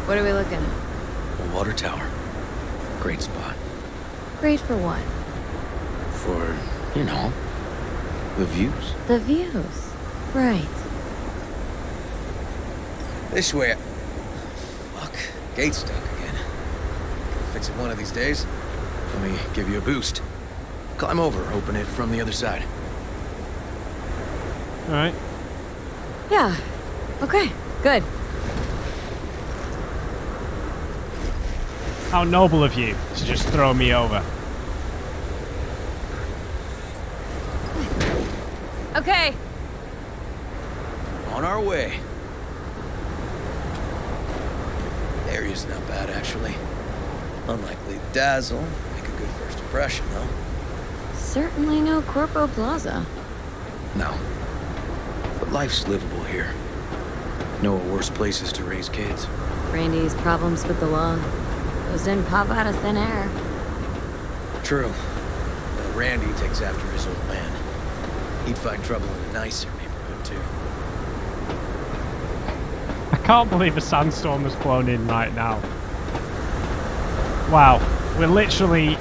What are we looking at? A water tower. Great spot. Great for what? For, you know, the views. The views. Right. This way. Fuck. Gate's stuck again. Fix it one of these days. Let me give you a boost. Climb over, open it from the other side. All right. Yeah. Okay. Good. How noble of you to just throw me over. Okay. On our way. The area's not bad, actually. Unlikely to dazzle. Make a good first impression, though. Certainly no Corpo Plaza. No. But life's livable here. Know of worse places to raise kids. Randy's problems with the law. Those didn't pop out of thin air. True. But Randy takes after his old man. He'd find trouble in a nicer neighborhood, too. I can't believe a sandstorm has blown in right now. Wow, we're literally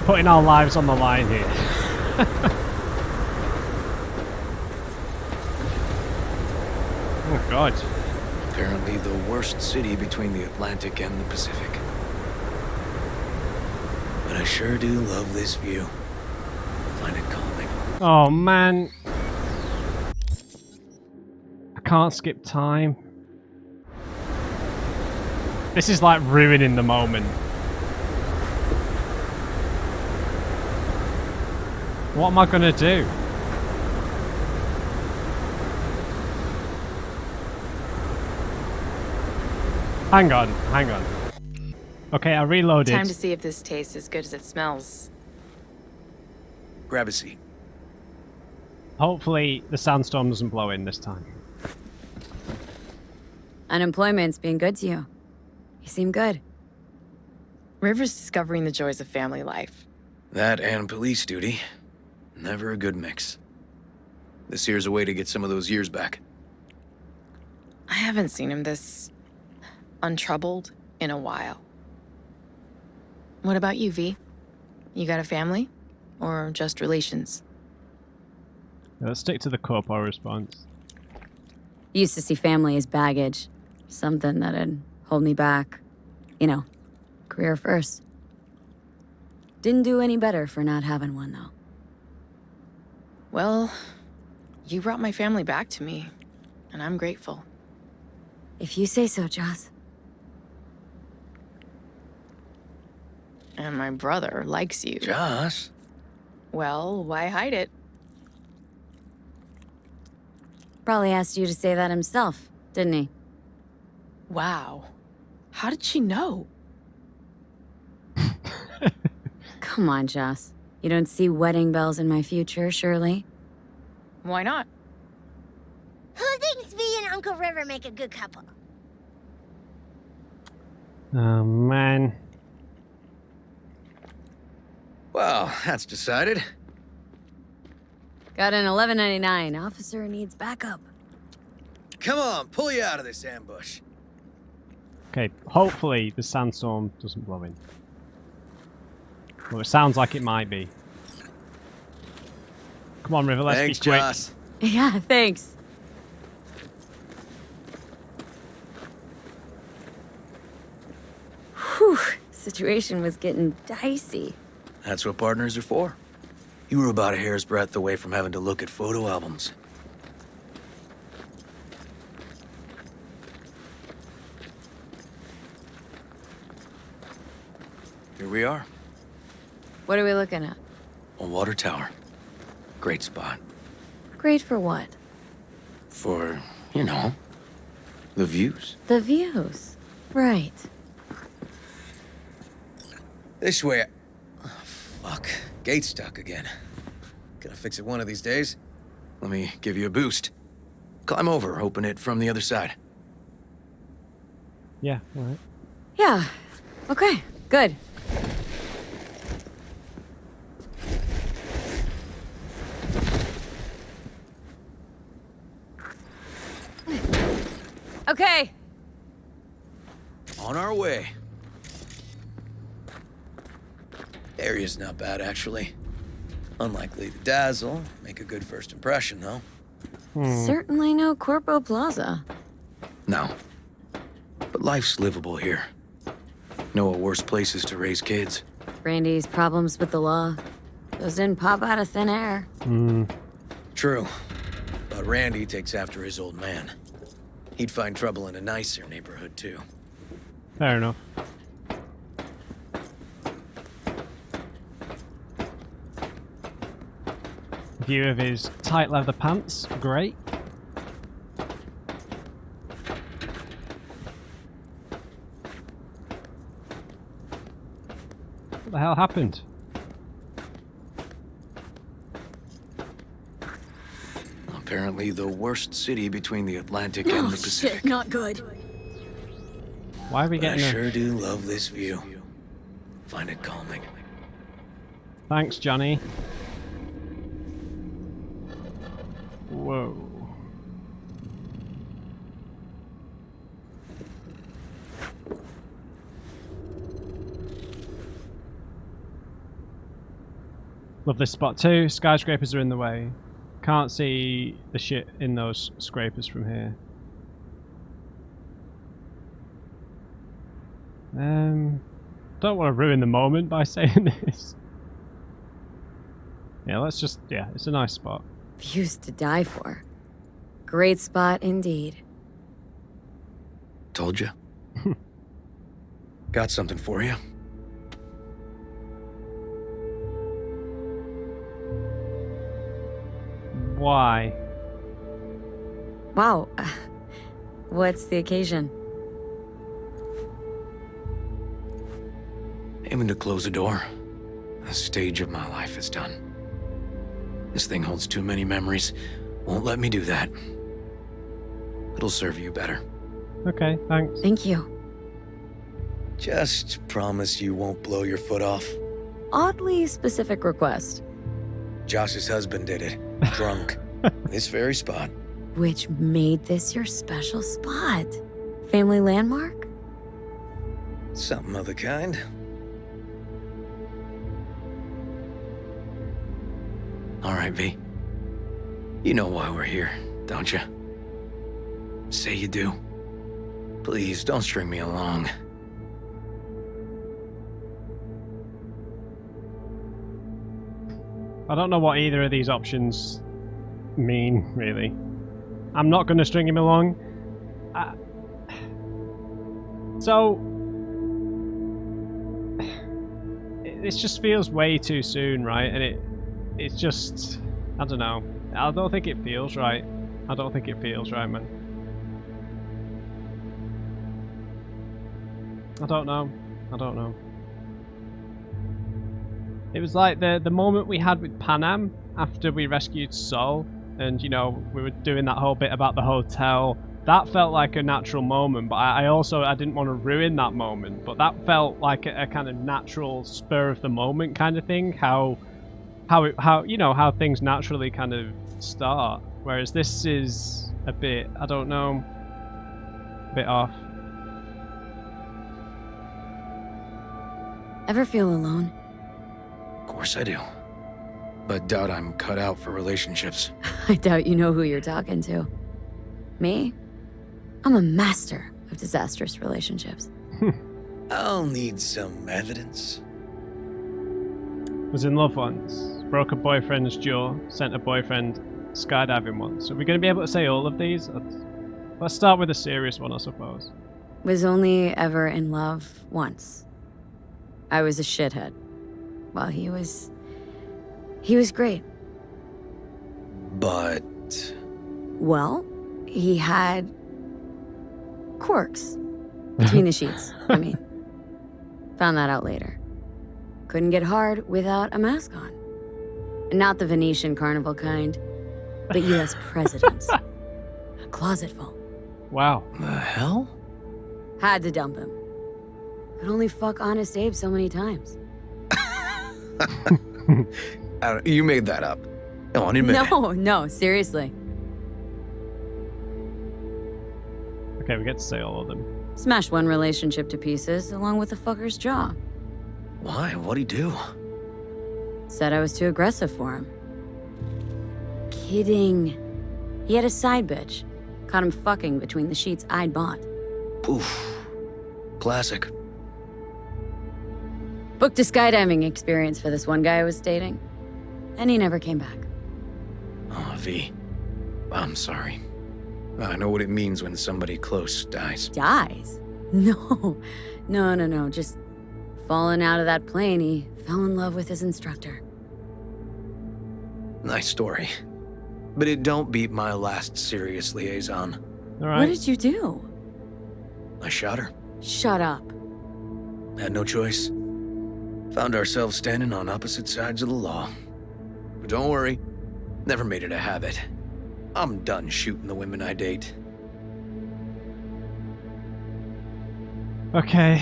putting our lives on the line here. Oh god. Apparently the worst city between the Atlantic and the Pacific. But I sure do love this view. Find it calming. Oh man. I can't skip time. This is like ruining the moment. What am I gonna do? Hang on, hang on. Okay, I reloaded. Time to see if this tastes as good as it smells. Grab a seat. Hopefully the sandstorm doesn't blow in this time. Unemployment's being good to you. You seem good. River's discovering the joys of family life. That and police duty. Never a good mix. This here's a way to get some of those years back. I haven't seen him this untroubled in a while. What about you, V? You got a family? Or just relations? Let's stick to the corpo response. Used to see family as baggage. Something that'd hold me back. You know, career first. Didn't do any better for not having one, though. Well, you brought my family back to me, and I'm grateful. If you say so, Joss. And my brother likes you. Joss? Well, why hide it? Probably asked you to say that himself, didn't he? Wow. How did she know? Come on, Joss. You don't see wedding bells in my future, surely? Why not? Who thinks V and Uncle River make a good couple? Oh man. Well, that's decided. Got an 1199. Officer needs backup. Come on, pull you out of this ambush. Okay, hopefully the sandstorm doesn't blow in. Well, it sounds like it might be. Come on, River, let's Thanks, be quick. Joss. Yeah, thanks. Whew, situation was getting dicey. That's what partners are for. You were about a hair's breadth away from having to look at photo albums. Here we are, What are we looking at? a water tower. Great spot. Great for what? For, you know, the views. The views. Right. This way. Oh, fuck. Gate's stuck again. Gonna fix it one of these days. Let me give you a boost. Climb over, open it from the other side. Yeah, alright. Yeah. Okay, good. Okay. On our way. Area's not bad, actually. Unlikely to dazzle. Make a good first impression, though. Certainly no Corpo Plaza. No. But life's livable here. Know what worse places to raise kids. Brandy's problems with the law. Those didn't pop out of thin air. True. But Randy takes after his old man. He'd find trouble in a nicer neighborhood, too. Fair enough. View of his tight leather pants, great. What the hell happened? Apparently the worst city between the Atlantic and the Pacific. not good. Why are we But I getting a... sure do love this view. Find it calming. Thanks, Johnny. Whoa. Love this spot too. Skyscrapers are in the way. Can't see the shit in those scrapers from here. Don't want to ruin the moment by saying this. Yeah, let's just, yeah, it's a nice spot. Views to die for. Great spot indeed. Told you. Got something for you. Why? Wow. What's the occasion? Aiming to close the door. A stage of my life is done. This thing holds too many memories. Won't let me do that. It'll serve you better. Okay, thanks. Thank you. Just promise you won't blow your foot off. Oddly specific request. Josh's husband did it. Drunk. This very spot. Which made this your special spot? Family landmark? Something of the kind. All right, V. You know why we're here, don't you? Say you do. Please, don't string me along. I don't know what either of these options mean, really. I'm not going to string him along. So... This just feels way too soon, right? And it's just... I don't know. I don't think it feels right. I don't think it feels right, man. I don't know. I don't know. It was like the moment we had with Panam after we rescued Sol, and you know, we were doing that whole bit about the hotel. That felt like a natural moment, but I didn't want to ruin that moment. But that felt like a kind of natural spur of the moment kind of thing. How you know, how things naturally kind of start. Whereas this is a bit, I don't know, a bit off. Ever feel alone? Of course I do. But doubt I'm cut out for relationships. I doubt you know who you're talking to. Me? I'm a master of disastrous relationships. I'll need some evidence. Was in love once, broke a boyfriend's jaw, sent a boyfriend skydiving once. Are we going to be able to say all of these? Let's start with a serious one, I suppose. Was only ever in love once. I was a shithead. Well, he was great. But... Well, he had quirks between the sheets, I mean. Found that out later. Couldn't get hard without a mask on. Not the Venetian carnival kind, but US presidents. A closet full. Wow. the hell? Had to dump him. Could only fuck Honest Abe so many times. You made that up. Come on, admit it. No, seriously. Okay, we get to say all of them. Smashed one relationship to pieces, along with the fucker's jaw. Why? What'd he do? Said I was too aggressive for him. Kidding. He had a side bitch. Caught him fucking between the sheets I'd bought. Poof. Classic. Booked a skydiving experience for this one guy I was dating. And he never came back. Oh, V. I'm sorry. I know what it means when somebody close dies. Dies? No. Just falling out of that plane, he fell in love with his instructor. Nice story. But it don't beat my last serious liaison. All right. What did you do? I shot her. Shut up. Had no choice. Found ourselves standing on opposite sides of the law. But don't worry, never made it a habit. I'm done shooting the women I date. Okay.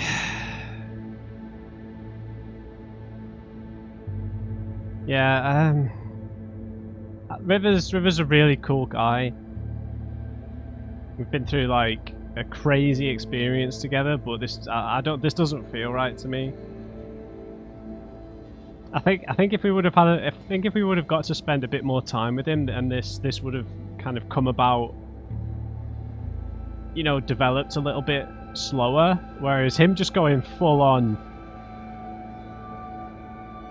Yeah, River's a really cool guy. We've been through like a crazy experience together, but this this doesn't feel right to me. I think if we would have got to spend a bit more time with him, and this would have kind of come about, you know, developed a little bit slower, whereas him just going full on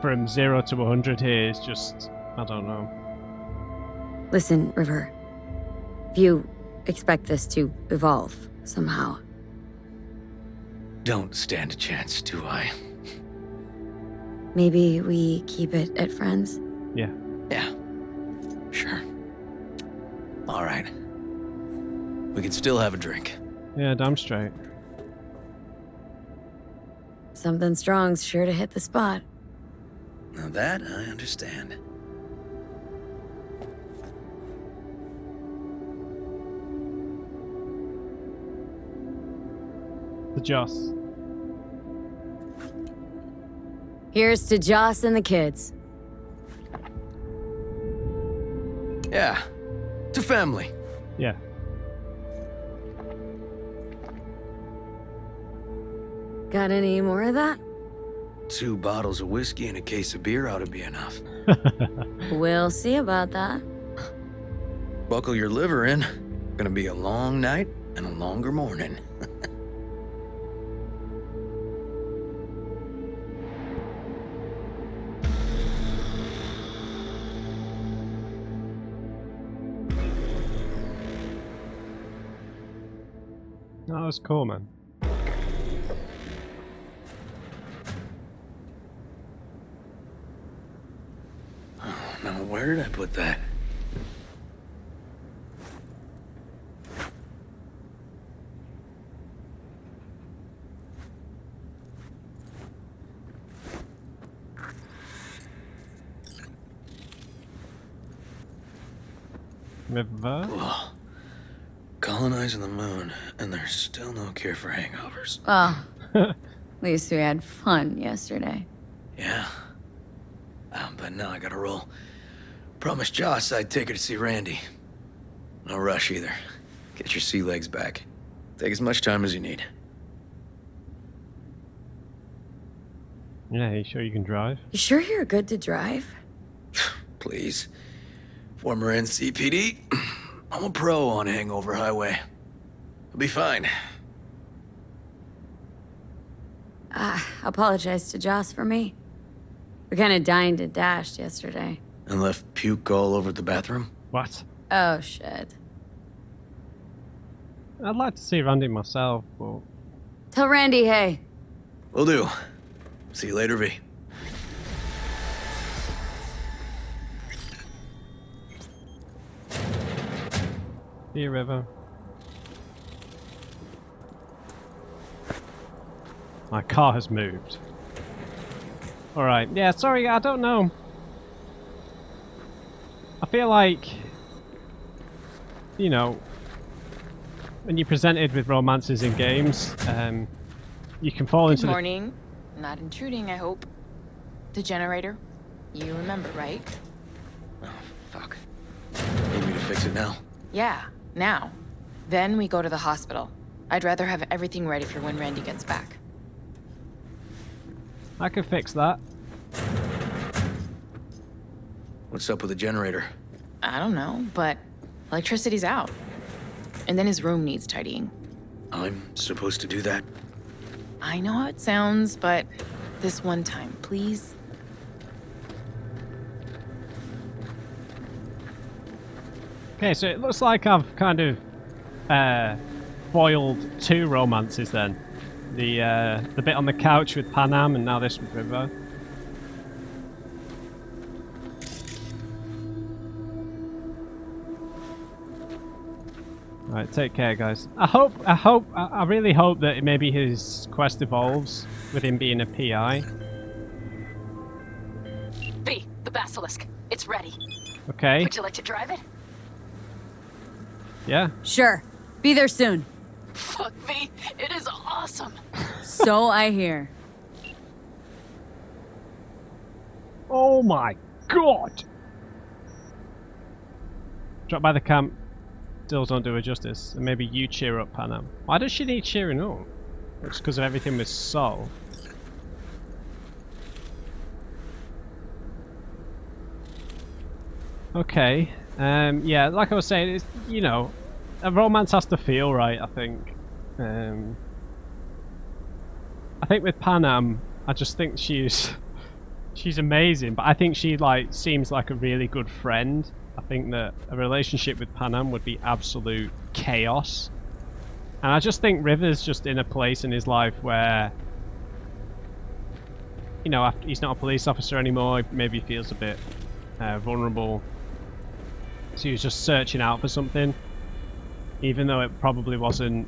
from 0 to 100 here is just, I don't know. Listen, River. If you expect this to evolve somehow, Don't stand a chance, do I? maybe we keep it at friends? Yeah. Yeah. Sure. All right. We can still have a drink. Yeah, damn straight. Something strong's sure to hit the spot. Now that I understand. The Joss. Here's to Joss and the kids. Yeah. To family. Yeah. Got any more of that? 2 bottles of whiskey and a case of beer ought to be enough. We'll see about that. Buckle your liver in. Gonna be a long night and a longer morning. That was cool, man. Now where did I put that? River. Ugh. Colonizing the moon, and there's still no cure for hangovers. Well, at least we had fun yesterday. Yeah. But now I gotta roll. Promised Joss I'd take her to see Randy. No rush either. Get your sea legs back. Take as much time as you need. Yeah, you sure you can drive? You sure you're good to drive? Please. Former NCPD. I'm a pro on Hangover Highway. I'll be fine. Apologize to Joss for me. We kind of dined and dashed yesterday. And left puke all over the bathroom? What? Oh, shit. I'd like to see Randy myself, but... Tell Randy, hey. Will do. See you later, V. Here, River. My car has moved. Alright, yeah, sorry, I don't know. I feel like, you know, when you're presented with romances in games, you can fall into Good morning. Not intruding, I hope. The generator. You remember, right? Oh, fuck. Need me to fix it now? Yeah, now. Then we go to the hospital. I'd rather have everything ready for when Randy gets back. I can fix that. What's up with the generator? I don't know, but electricity's out. And then his room needs tidying. I'm supposed to do that? I know how it sounds, but this one time, please. Okay, so it looks like I've kind of foiled 2 romances then. The bit on the couch with Panam and now this with River. Alright, take care, guys. I really hope that maybe his quest evolves with him being a PI. V, the basilisk. It's ready. Okay. Would you like to drive it? Yeah. Sure. Be there soon. Fuck, V. It is awesome. So I hear. Oh my god! Drop by the camp. Still don't do her justice. And maybe you cheer up Panam. Why does she need cheering up? It's because of everything with Sol. Okay. Yeah, like I was saying, it's, you know, a romance has to feel right, I think. think with Panam, I just think she's amazing, but I think she like seems like a really good friend. I think that a relationship with Panam would be absolute chaos. And I just think River's just in a place in his life where, you know, after he's not a police officer anymore, maybe he feels a bit vulnerable. So he was just searching out for something, even though it probably wasn't,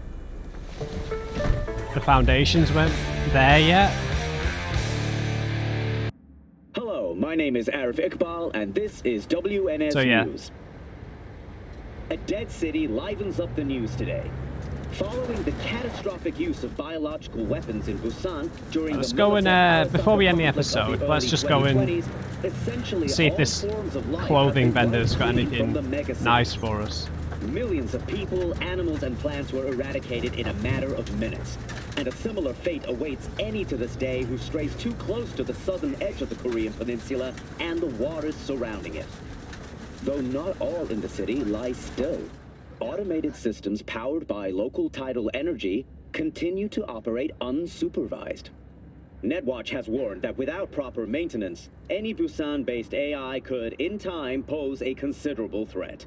the foundations weren't there yet. Hello, my name is Arif Iqbal, and this is WNS So, yeah. News. A dead city livens up the news today. Following the catastrophic use of biological weapons in Busan during Let's the go and, militant before we end the conflict of episode, let's early just go and 2020s, essentially see if all this forms of life have clothing been vendor's got wiped clean from the anything megacities. nice for us. Millions of people, animals, and plants were eradicated in a matter of minutes. And a similar fate awaits any to this day who strays too close to the southern edge of the Korean peninsula and the waters surrounding it. Though not all in the city lie still. Automated systems powered by local tidal energy continue to operate unsupervised. Netwatch has warned that without proper maintenance, any Busan-based AI could, in time, pose a considerable threat.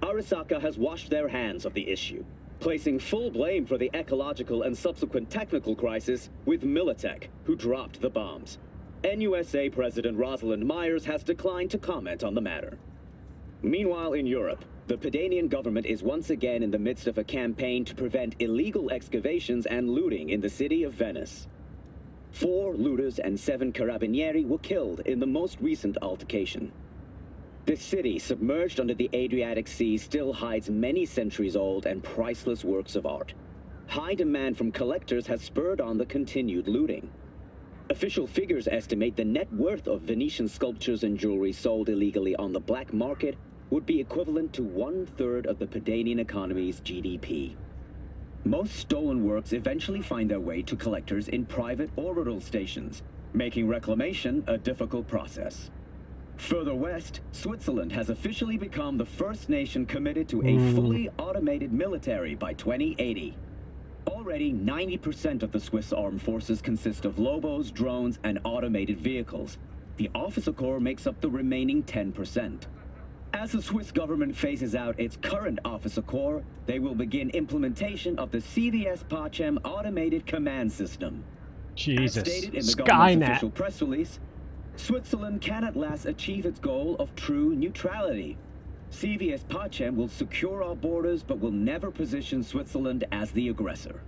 Arasaka has washed their hands of the issue, placing full blame for the ecological and subsequent technical crisis with Militech, who dropped the bombs. NUSA President Rosalind Myers has declined to comment on the matter. Meanwhile, in Europe, the Pedanian government is once again in the midst of a campaign to prevent illegal excavations and looting in the city of Venice. 4 looters and 7 carabinieri were killed in the most recent altercation. This city, submerged under the Adriatic Sea, still hides many centuries-old and priceless works of art. High demand from collectors has spurred on the continued looting. Official figures estimate the net worth of Venetian sculptures and jewelry sold illegally on the black market would be equivalent to 1/3 of the Pedanian economy's GDP. Most stolen works eventually find their way to collectors in private orbital stations, making reclamation a difficult process. Further west, Switzerland has officially become the first nation committed to a fully automated military by 2080. Already, 90% of the Swiss armed forces consist of Lobos, drones, and automated vehicles. The Officer Corps makes up the remaining 10%. As the Swiss government phases out its current Officer Corps, they will begin implementation of the CVS Pacem automated command system. Jesus. As stated in the government's Skynet. official press release, Switzerland can at last achieve its goal of true neutrality. CVS Pacem will secure our borders but will never position Switzerland as the aggressor.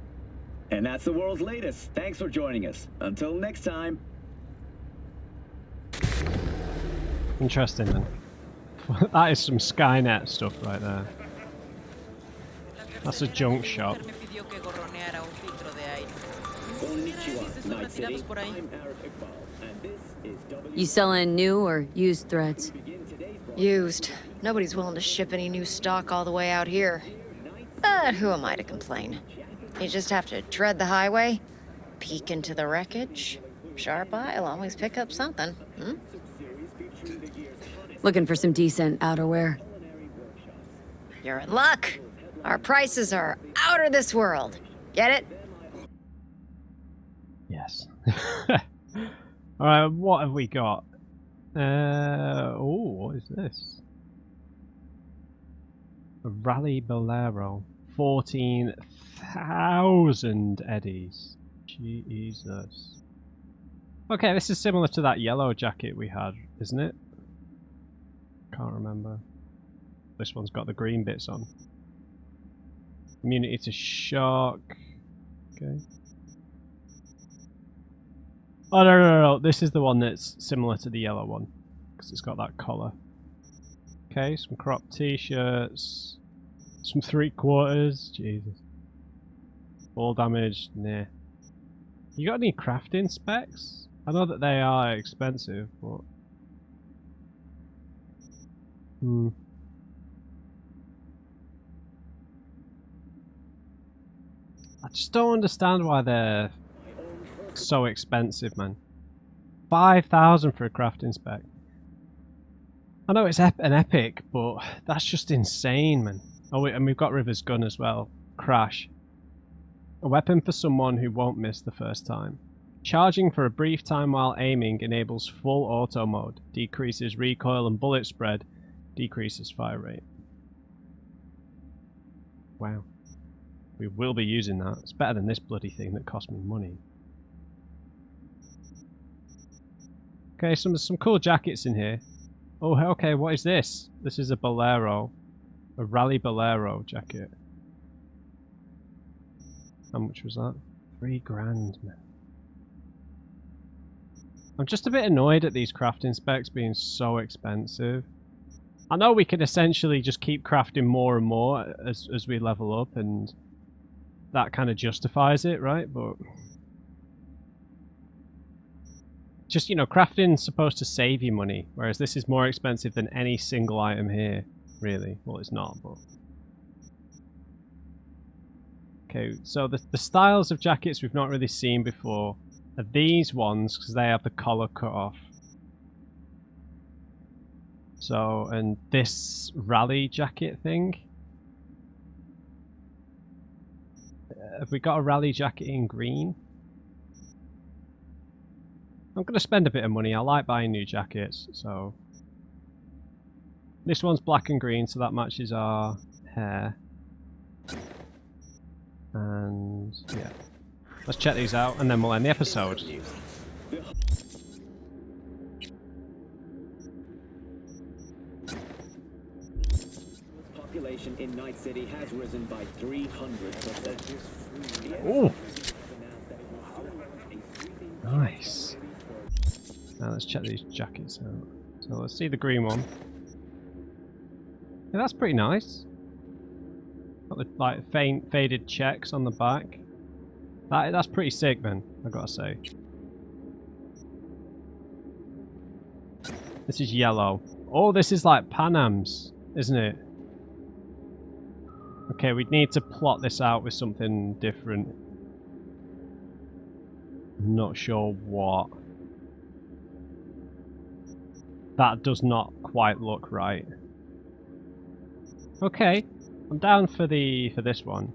And that's the world's latest. Thanks for joining us. Until next time. Interesting then. That is some Skynet stuff right there. That's a junk shop. Konnichiwa, Night City. I'm Arif Iqbal, and this is You selling new or used threads? Used. Nobody's willing to ship any new stock all the way out here. But who am I to complain? You just have to tread the highway, peek into the wreckage. Sharp eye'll always pick up something, hmm? Looking for some decent outerwear? You're in luck. Our prices are out of this world. Get it? Yes. Alright, what have we got? Oh, what is this? A Rally Bolero. 14,000 eddies. Jesus. Okay, this is similar to that yellow jacket we had, isn't it? Can't remember. This one's got the green bits on. Immunity to shock. Okay. Oh no, this is the one that's similar to the yellow one. Because it's got that collar. Okay, some crop t-shirts. Some 3/4. Jesus. All damage. Nah. You got any crafting specs? I know that they are expensive, but... I just don't understand why they're so expensive, man. 5,000 for a crafting spec. I know it's an epic, but that's just insane, man. Oh, and we've got River's gun as well. Crash. A weapon for someone who won't miss the first time. Charging for a brief time while aiming enables full auto mode. Decreases recoil and bullet spread. Decreases fire rate. Wow. We will be using that. It's better than this bloody thing that cost me money. Okay, some cool jackets in here. Oh, okay, what is this? This is a Bolero. A Rally Bolero jacket. How much was that? $3,000, man. I'm just a bit annoyed at these crafting specs being so expensive. I know we can essentially just keep crafting more and more as we level up, and that kind of justifies it, right? But just, you know, crafting's supposed to save you money, whereas this is more expensive than any single item here, really. Well, it's not, but... Okay, so the styles of jackets we've not really seen before are these ones, because they have the collar cut off. So, and this rally jacket thing. Have we got a rally jacket in green? I'm going to spend a bit of money. I like buying new jackets, so... This one's black and green, so that matches our hair. And, yeah. Let's check these out, and then we'll end the episode. Population in Night City has risen by 300%. Ooh! Nice. Now let's check these jackets out. So let's see the green one. Yeah, that's pretty nice. Got the like faded checks on the back. That's pretty sick, man, I gotta say. This is yellow. Oh, this is like Panam's, isn't it? Okay, we need to plot this out with something different. I'm not sure what. That does not quite look right. Okay, I'm down for this one.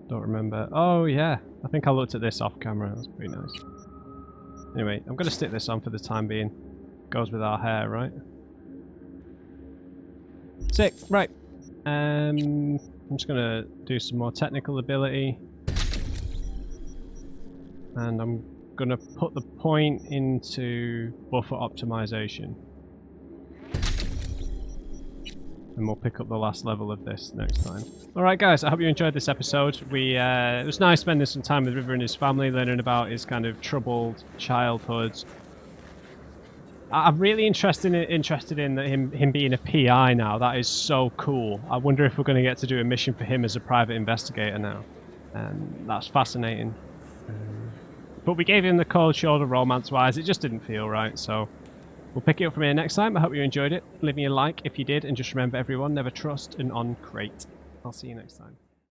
Don't remember. Oh yeah, I think I looked at this off camera. That's pretty nice. Anyway, I'm gonna stick this on for the time being. Goes with our hair, right? Sick. Right. I'm just gonna do some more technical ability, and I'm gonna put the point into buffer optimization. And we'll pick up the last level of this next time. Alright guys, I hope you enjoyed this episode. It was nice spending some time with River and his family, learning about his kind of troubled childhood. I'm really interested in him being a PI now. That is so cool. I wonder if we're going to get to do a mission for him as a private investigator now. That's fascinating. But we gave him the cold shoulder romance-wise. It just didn't feel right, so... We'll pick it up from here next time. I hope you enjoyed it. Leave me a like if you did, and just remember everyone, never trust an on-crate. I'll see you next time.